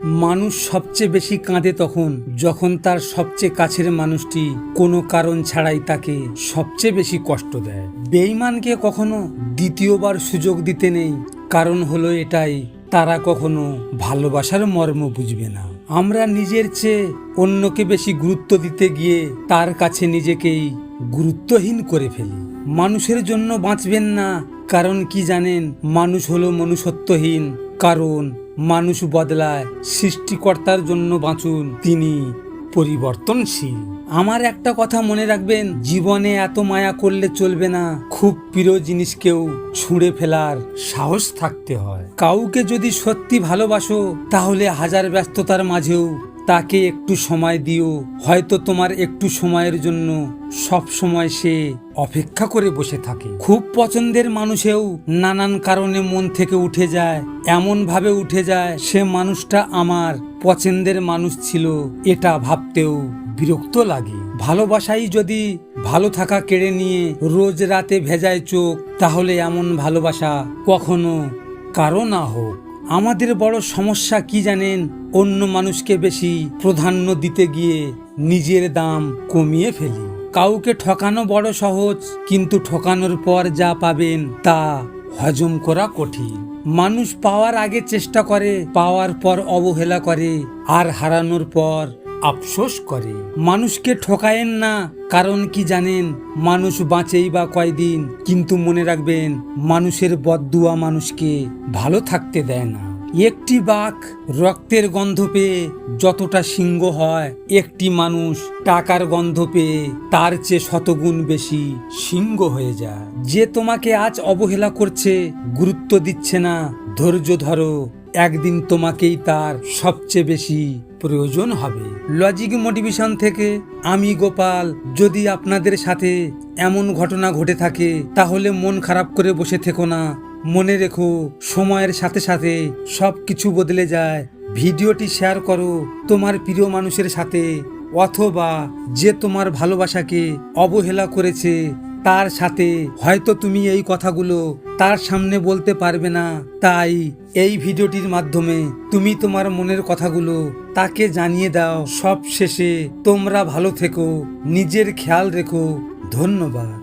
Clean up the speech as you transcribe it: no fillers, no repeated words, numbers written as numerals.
মানুষ সবচেয়ে বেশি কাঁদে তখন যখন তার সবচেয়ে কাছের মানুষটি কোনো কারণ ছাড়াই তাকে সবচেয়ে বেশি কষ্ট দেয়। বেঈমানকে কখনো দ্বিতীয়বার সুযোগ দিতে নেই, কারণ হলো এটাই, তারা কখনো ভালোবাসার মর্ম বুঝবে না। আমরা নিজের চেয়ে অন্যকে বেশি গুরুত্ব দিতে গিয়ে তার কাছে নিজেকেই গুরুত্বহীন করে ফেলি। মানুষের জন্য বাঁচবেন না, কারণ কি জানেন, মানুষ হলো মনুষ্যত্বহীন। কারণ মানুষ বদলায়, সৃষ্টিকর্তার জন্য বাঁচুন, তিনি পরিবর্তনশীল। আমার একটা কথা মনে রাখবেন, জীবনে এত মায়া করলে চলবে না। খুব প্রিয় জিনিসকেও ছুঁড়ে ফেলার সাহস থাকতে হয়। কাউকে যদি সত্যি ভালোবাসো, তাহলে হাজার ব্যস্ততার মাঝেও তাকে একটু সময় দিও। হয়তো তোমার একটু সময়ের জন্য সব সময় সে অপেক্ষা করে বসে থাকে। খুব পছন্দের মানুষেও নানান কারণে মন থেকে উঠে যায়, এমন ভাবে উঠে যায় সে মানুষটা আমার পছন্দের মানুষ ছিল, এটা ভাবতেও বিরক্ত লাগে। ভালোবাসাই যদি ভালো থাকা কেড়ে নিয়ে রোজ রাতে ভেজায় চোখ, তাহলে এমন ভালোবাসা কখনো কারো না হোক। আমাদের বড় সমস্যা কি জানেন, অন্য মানুষকে বেশি প্রাধান্য দিতে গিয়ে নিজের দাম কমিয়ে ফেলি। কাউকে ঠকানো বড় সহজ, কিন্তু ঠকানোর পর যা পাবেন তা হজম করা কঠিন। মানুষ পাওয়ার আগে চেষ্টা করে, পাওয়ার পর অবহেলা করে, আর হারানোর পর আফসোস করে। মানুষকে ঠকায়েন না, কারণ কি জানেন, মানুষ বাঁচেই বা কয়দিন। কিন্তু মনে রাখবেন, মানুষের বদদুয়া মানুষকে ভালো থাকতে দেয় না। একটি বাঘ রক্তের গন্ধ পেয়ে যতটা সিংহ হয়, একটি মানুষ টাকার গন্ধ পেয়ে তার চেয়ে শতগুণ বেশি সিংহ হয়ে যায়। যে তোমাকে আজ অবহেলা করছে, গুরুত্ব দিচ্ছে না, ধৈর্য ধরো, একদিন তোমাকেই তার সবচেয়ে বেশি প্রয়োজন হবে। লজিক মোটিভেশন থেকে আমি গোপাল। যদি আপনাদের সাথে এমন ঘটনা ঘটে থাকে, তাহলে মন খারাপ করে বসে থেকো না। মনে রেখো, সময়ের সাথে সাথে সব কিছু বদলে যায়। ভিডিওটি শেয়ার করো তোমার প্রিয় মানুষের সাথে, অথবা যে তোমার ভালোবাসাকে অবহেলা করেছে তার সাথে। হয়তো তুমি এই কথাগুলো তার সামনে বলতে পারবে না, তাই এই ভিডিওটির মাধ্যমে তুমি তোমার মনের কথাগুলো তাকে জানিয়ে দাও। সব শেষে তোমরা ভালো থেকো, নিজের খেয়াল রেখো। ধন্যবাদ।